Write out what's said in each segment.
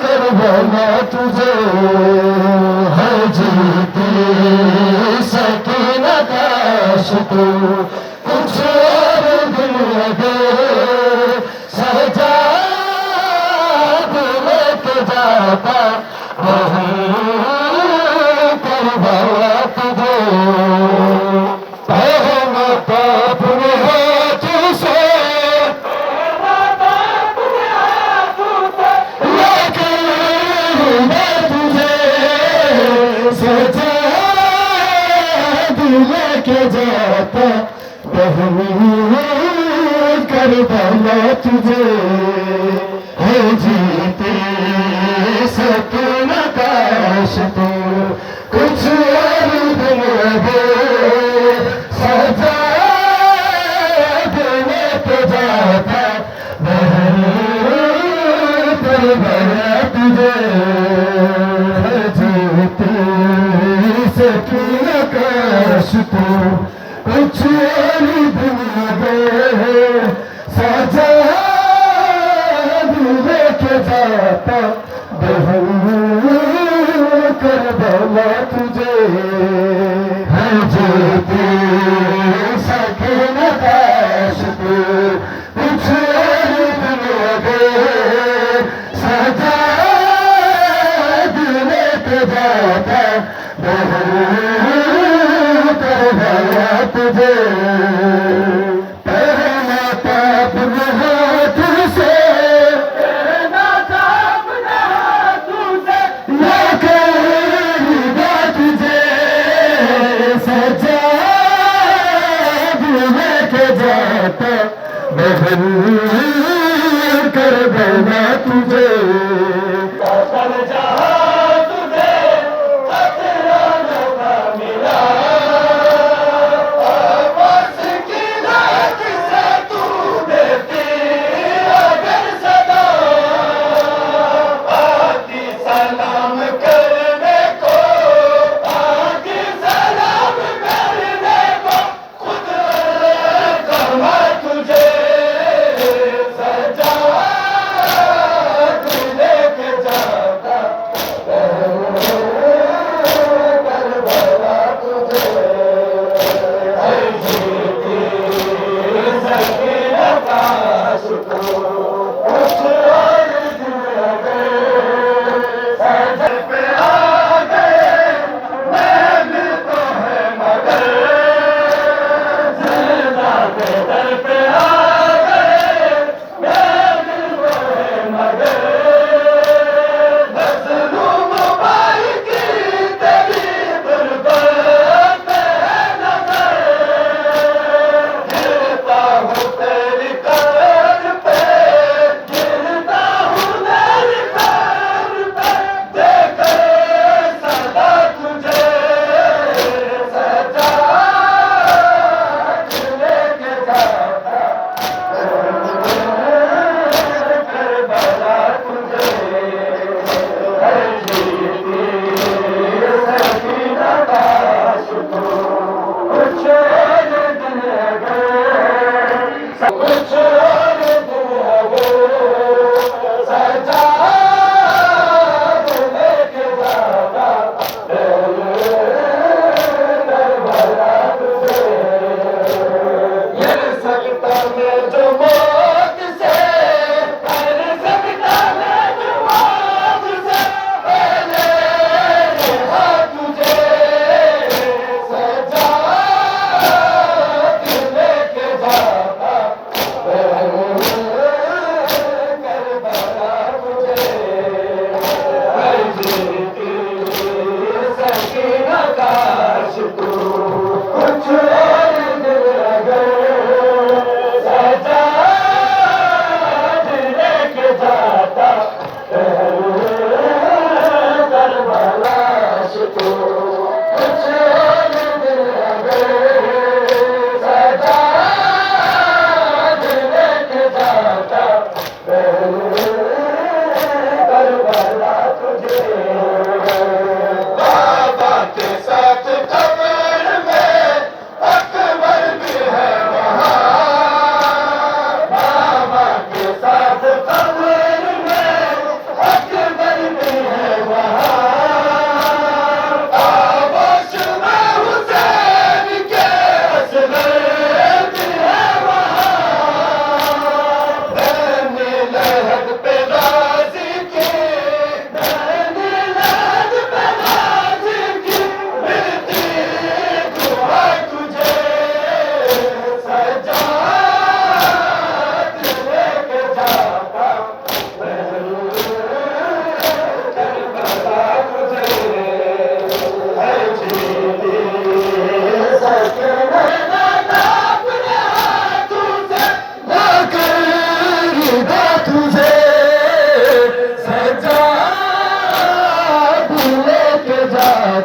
Karbala तुझे है जीती सकीना काश तू कुछ और दिल लगे सहजा दिल के जाता वहीं करबला तुझे जाता करबला तुझे है जीते सकीना काश तू कुछ और दिन लगे सजा देने पे जाता करबला तुझे है जीते सकीना काश तू कुछ और दिन लगे सजा लेके जाता करबला तुझे है जीती सकीना काश तू कुछ और दिन लगे सजा लेके जाता करबला तुझे करबला तुझे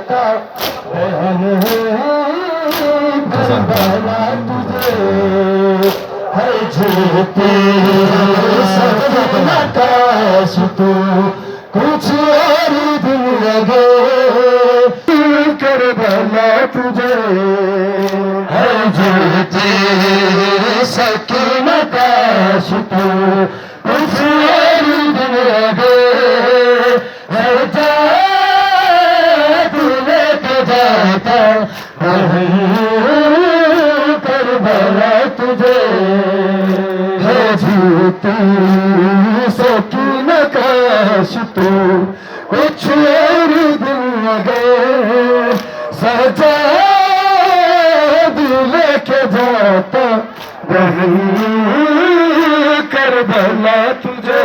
जाता करबला तुझे है जीते सपना काश तू कुछ और दिन लगे करबला तुझे है जीते सपना काश तू कुछ और दिन लगे है तू लेके जाता करबला तुझे है जीती सकीना काश तू कुछ और दिन लगे सजा दिल के जाता करबला तुझे।